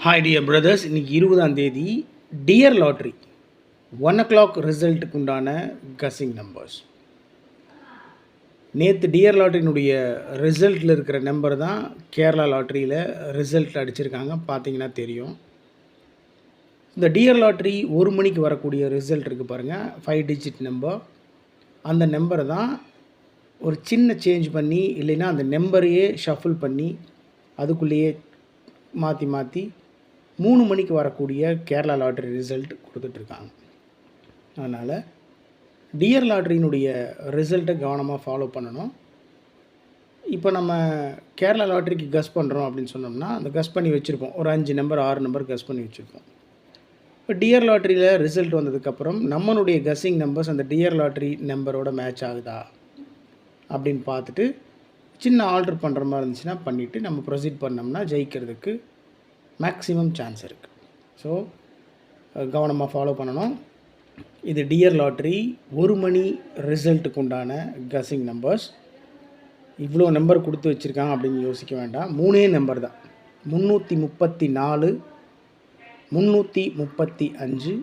Hi dear brothers, இன்றைக்கி 20ஆம் தேதி dear lottery 1 o'clock ரிசல்ட்டுக்கு உண்டான கஸிங் நம்பர்ஸ். நேற்று டியர் லாட்ரியினுடைய ரிசல்ட்டில் இருக்கிற நம்பர் தான் கேரளா லாட்ரியில் ரிசல்ட் அடிச்சிருக்காங்க. பார்த்தீங்கன்னா தெரியும். இந்த டியர் லாட்ரி 1 மணிக்கு வரக்கூடிய ரிசல்ட் இருக்குது பாருங்கள், 5 டிஜிட் நம்பர். அந்த நம்பரை தான் ஒரு சின்ன சேஞ்ச் பண்ணி, இல்லைன்னா அந்த நம்பரையே ஷஃபிள் பண்ணி அதுக்குள்ளேயே மாற்றி 3 மணிக்கு வரக்கூடிய கேரளா லாட்ரி ரிசல்ட் கொடுத்துட்ருக்காங்க. அதனால் டியர் லாட்ரியினுடைய ரிசல்ட்டை கவனமாக ஃபாலோ பண்ணணும். இப்போ நம்ம கேரளா லாட்ரிக்கு கஸ் பண்ணுறோம் அப்படின்னு சொன்னோம்னா, அந்த கஸ் பண்ணி வச்சுருப்போம். ஒரு 5 நம்பர் 6 நம்பர் கஸ் பண்ணி வச்சுருப்போம். இப்போ டியர் லாட்ரியில் ரிசல்ட் வந்ததுக்கப்புறம் நம்மளுடைய கஸ்ஸிங் நம்பர்ஸ் அந்த டியர் லாட்ரி நம்பரோட மேட்ச் ஆகுதா அப்படின்னு பார்த்துட்டு சின்ன ஆல்ட்ரு பண்ணுற மாதிரி இருந்துச்சுன்னா பண்ணிவிட்டு நம்ம ப்ரொசீட் பண்ணோம்னா ஜெயிக்கிறதுக்கு மேக்ஸிமம் சான்ஸ் இருக்குது. ஸோ கவனமாக ஃபாலோ பண்ணணும். இது டியர் லாட்ரி 1 மணி ரிசல்ட்டுக்கு உண்டான கஸிங் நம்பர்ஸ். இவ்வளோ நம்பர் கொடுத்து வச்சுருக்காங்க அப்படின்னு யோசிக்க வேண்டாம். 3 நம்பர் தான். 334, 335,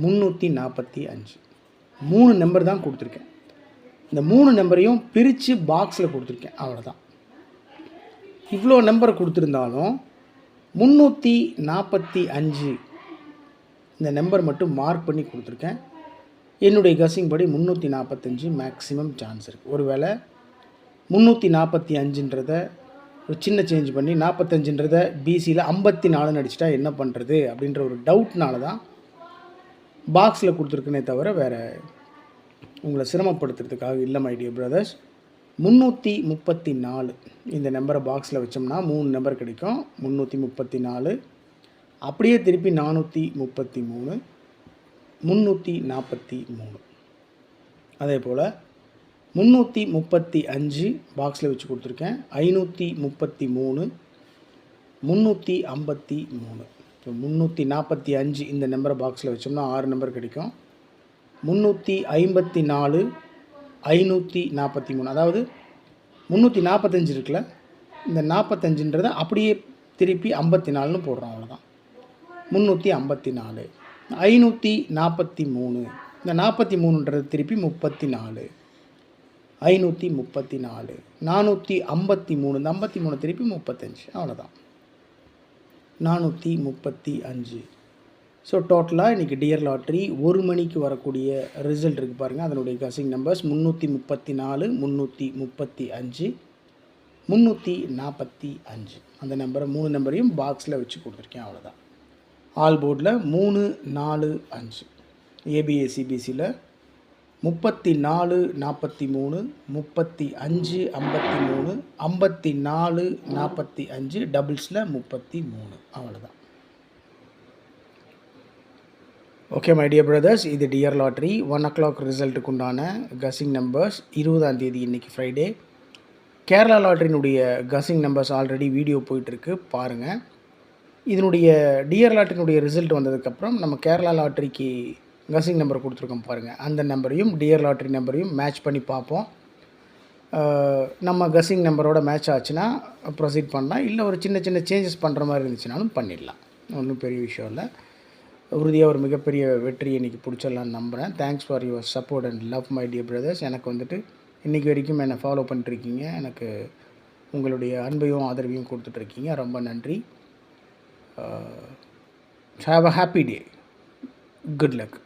345 3 நம்பர் தான் கொடுத்துருக்கேன். இந்த 3 நம்பரையும் பிரித்து பாக்ஸில் கொடுத்துருக்கேன், அவ்வளோதான். இவ்வளோ நம்பர் கொடுத்துருந்தாலும் 345 இந்த நம்பர் மட்டும் மார்க் பண்ணி கொடுத்துருக்கேன். என்னுடைய கஸிங் படி 345 மேக்ஸிமம் சான்ஸ் இருக்குது. ஒருவேளை 345ன்றத ஒரு சின்ன சேஞ்ச் பண்ணி 45ன்றத பிசியில் 54 அடிச்சிட்டா என்ன பண்ணுறது அப்படின்ற ஒரு டவுட்னால தான் பாக்ஸில் கொடுத்துருக்குனே தவிர வேறு உங்களை சிரமப்படுத்துறதுக்காக இல்லை மை டியர் பிரதர்ஸ். 334 இந்த நம்பரை பாக்ஸில் வச்சோம்னா 3 நம்பர் கிடைக்கும். 334, அப்படியே திருப்பி 433, 343. அதே போல் 335 பாக்ஸில் வச்சு கொடுத்துருக்கேன். 533, 353. ஸோ 345 இந்த நம்பரை பாக்ஸில் வச்சோம்னா 6 நம்பர் கிடைக்கும். 354, 543. அதாவது 345 இருக்குல்ல, இந்த 45ன்றதை அப்படியே திருப்பி 54ன்னு போடுறோம், அவ்வளோதான். 354, 543, இந்த 43ன்றது திருப்பி 34, 534, 453, இந்த 53 திருப்பி 35, அவ்வளோதான். 435. ஸோ டோட்டலாக இன்றைக்கி டியர் லாட்ரி 1 மணிக்கு வரக்கூடிய ரிசல்ட் இருக்குது பாருங்கள். அதனுடைய கஸிங் நம்பர்ஸ் 334, 335, 345. அந்த நம்பரை 3 நம்பரையும் பாக்ஸில் வச்சு கொடுத்துருக்கேன், அவ்வளோதான். ஆல் போர்டில் 3, 4, 5. ஏபிஎஸ்சிபிசியில் 34, 43, 35, 53, 54, 45, டபுள்ஸில் 33, அவ்வளோதான். ஓகே மை டியர் பிரதர்ஸ், இது டியர் லாட்ரி 1 o'clock ரிசல்ட்டுக்கு உண்டான கஸிங் நம்பர்ஸ். 20ஆம் தேதி இன்றைக்கி ஃப்ரைடே. கேரளா லாட்ரியினுடைய கஸிங் நம்பர்ஸ் ஆல்ரெடி வீடியோ போயிட்டுருக்கு, பாருங்கள். இதனுடைய டியர் லாட்ரியினுடைய ரிசல்ட் வந்ததுக்கப்புறம் நம்ம கேரளா லாட்ரிக்கு கஸிங் நம்பர் கொடுத்துருக்கோம் பாருங்கள். அந்த நம்பரையும் டியர் லாட்ரி நம்பரையும் மேட்ச் பண்ணி பார்ப்போம். நம்ம கஸிங் நம்பரோட மேட்ச் ஆச்சுன்னா ப்ரொசீட் பண்ணலாம். இல்லை ஒரு சின்ன சின்ன சேஞ்சஸ் பண்ணுற மாதிரி இருந்துச்சுனாலும் பண்ணிடலாம். ஒன்றும் பெரிய விஷயம் இல்லை. உறுதியாக ஒரு மிகப்பெரிய வெற்றி இன்றைக்கி பிடிச்சிடலான்னு நம்புகிறேன். Thanks for your support and love my dear brothers. எனக்கு வந்துட்டு இன்றைக்கி வரைக்கும் என்னை ஃபாலோ பண்ணிட்டுருக்கீங்க. எனக்கு உங்களுடைய அன்பையும் ஆதரவையும் கொடுத்துட்ருக்கீங்க. ரொம்ப நன்றி. Have a happy day. Good luck.